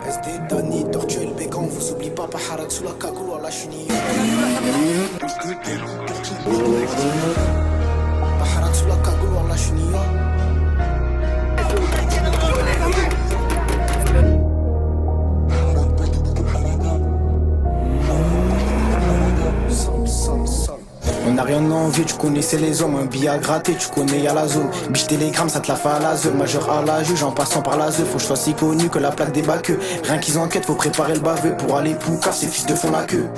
SD Dani, Tortue et le Bécan, on vous oublie pas, Paharak sous la cagoule, à la chenille. Paharak sous la cagoule, à la chenille. On n'a rien envie, tu connaissais les hommes, un billet à gratter, tu connais y'a la zone. Biche télégramme, ça te la fait à la zeule, majeur à la juge, en passant par la zeule. Faut que je sois si connu que la plaque des baqueux. Rien qu'ils enquêtent, faut préparer le baveux pour aller poucave, ces fils de font la queue.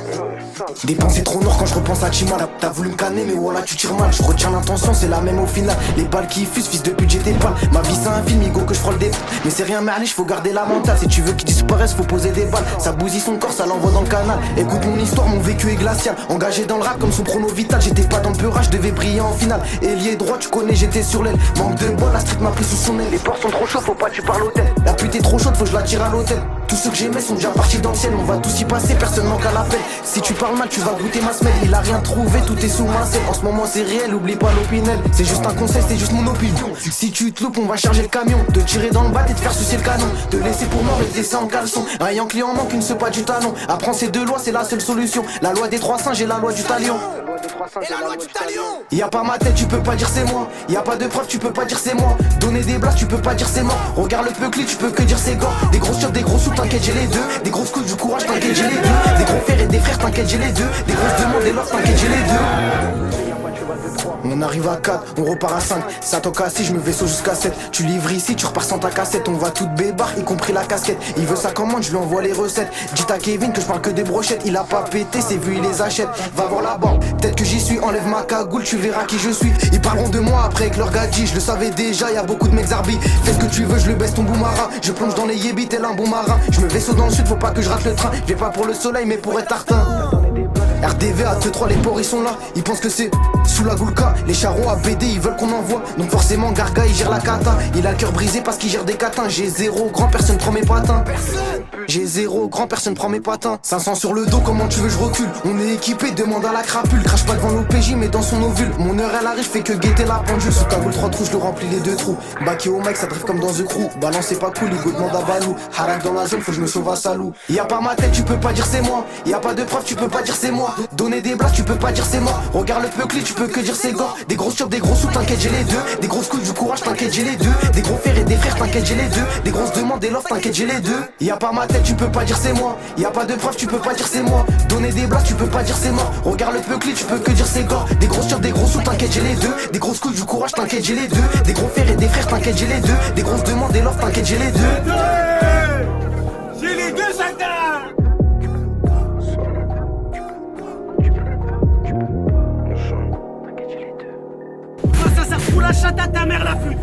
Dépenser trop noir quand je repense à Chimala. T'as voulu me canner mais voilà tu tires mal. Je retiens l'intention c'est la même au final. Les balles qui fusent fils de pute j'étais pas. Ma vie c'est un film Igo que je frôle des. Mais c'est rien merliche faut garder la mentale. Si tu veux qu'ils disparaissent faut poser des balles. Ça bousille son corps ça l'envoie dans le canal. Écoute mon histoire mon vécu est glacial. Engagé dans le rap comme son prono vital. J'étais pas dans le peurage je devais briller en finale. Ailier droit tu connais j'étais sur l'aile. Manque de bol la street m'a pris sous son aile. Les portes sont trop chaudes faut pas tu parles l'hôtel. La pute est trop chaude faut que je la tire à l'hôtel. Tous ceux que j'aimais sont déjà partis dans le ciel. On va tous y passer personne manque à l'appel. Si tu parles mal tu vas goûter ma semelle. Il a rien trouvé, tout est sous ma selle. En ce moment c'est réel, oublie pas l'opinel. C'est juste un conseil, c'est juste mon opinion. Si tu te loupes, on va charger le camion. Te tirer dans le bat et te faire sucer le canon. Te laisser pour mort et te laisser en caleçon. Un Yankee en manque, une se pas du talon. Apprends ces deux lois, c'est la seule solution. La loi des trois singes et la loi du talion. Et la loi du talion. Y'a pas ma tête, tu peux pas dire c'est moi. Y'a pas de preuve, tu peux pas dire c'est moi. Donner des blagues, tu peux pas dire c'est mort. Regarde le peucli, tu peux que dire c'est gore. Des grosses chopes, des gros sous, t'inquiète j'ai les deux. Des grosses coups, du courage, t'inquiète j'ai les deux. Des gros frères et des frères, t'inquiète j'ai les deux. Des grosses demandes et l'offre, t'inquiète j'ai les deux. On arrive à 4, on repart à 5. Ça toque à 6, je me vaisseau jusqu'à 7. Tu livres ici, tu repars sans ta cassette. On va tout bébar, y compris la casquette. Il veut sa commande, je lui envoie les recettes. Dis à Kevin que je parle que des brochettes. Il a pas pété, c'est vu, il les achète. Va voir la banque, peut-être que j'y suis. Enlève ma cagoule, tu verras qui je suis. Ils parleront de moi après avec leur gadget. Je le savais déjà, y'a beaucoup de mecs zarbi. Fais ce que tu veux, je le baisse ton boomarin. Je plonge dans les yébis, tel un bon marin. Je me vaisseau dans le sud, faut pas que je rate le train. Je vais pas pour le soleil, mais pour être tartin. RDV à 2-3, les porcs ils sont là. Ils pensent que c'est sous la goulka. Les charros à BD ils veulent qu'on envoie. Donc forcément Garga il gère la cata. Il a le cœur brisé parce qu'il gère des catins. J'ai zéro grand, personne prend mes patins. J'ai zéro grand, personne prend mes patins. 500 sur le dos, comment tu veux je recule. On est équipé, demande à la crapule. Crache pas devant l'OPJ mais dans son ovule. Mon heure elle arrive, fait que guetter la pendule. Sous cagoule 3 trous, je le remplis les 2 trous. Baqué au mec, ça drive comme dans The Crew. Balance c'est pas cool, Hugo demande à Balou. Harak dans la zone, faut que je me sauve à Salou. Y'a pas ma tête, tu peux pas dire c'est moi. Y'a pas de preuve, tu peux pas dire c'est moi. Donner des blagues, tu peux pas dire c'est mort. Regarde le peucli, tu peux que dire c'est gore. Des grosses chopes, des gros sous, t'inquiète j'ai les deux. Des grosses couilles, du courage, t'inquiète j'ai les deux. Des gros frères et des frères, t'inquiète j'ai les deux. Des grosses demandes, des lofts, t'inquiète j'ai les deux. Y'a pas ma tête, tu peux pas dire c'est moi. Y'a pas de preuve, tu peux pas dire c'est moi. Donner des blagues, tu peux pas dire c'est mort. Regarde le peucli, tu peux que dire c'est gore. Des grosses chopes, des gros sous, t'inquiète j'ai les deux. Des grosses couilles, du courage, t'inquiète j'ai les deux. Des gros frères et des frères, t'inquiète j'ai les deux. Des grosses demandes, des lofts, t'inquiète j'ai les deux. J'ai les deux Satan. Ça fout la chatte à ta mère la pute.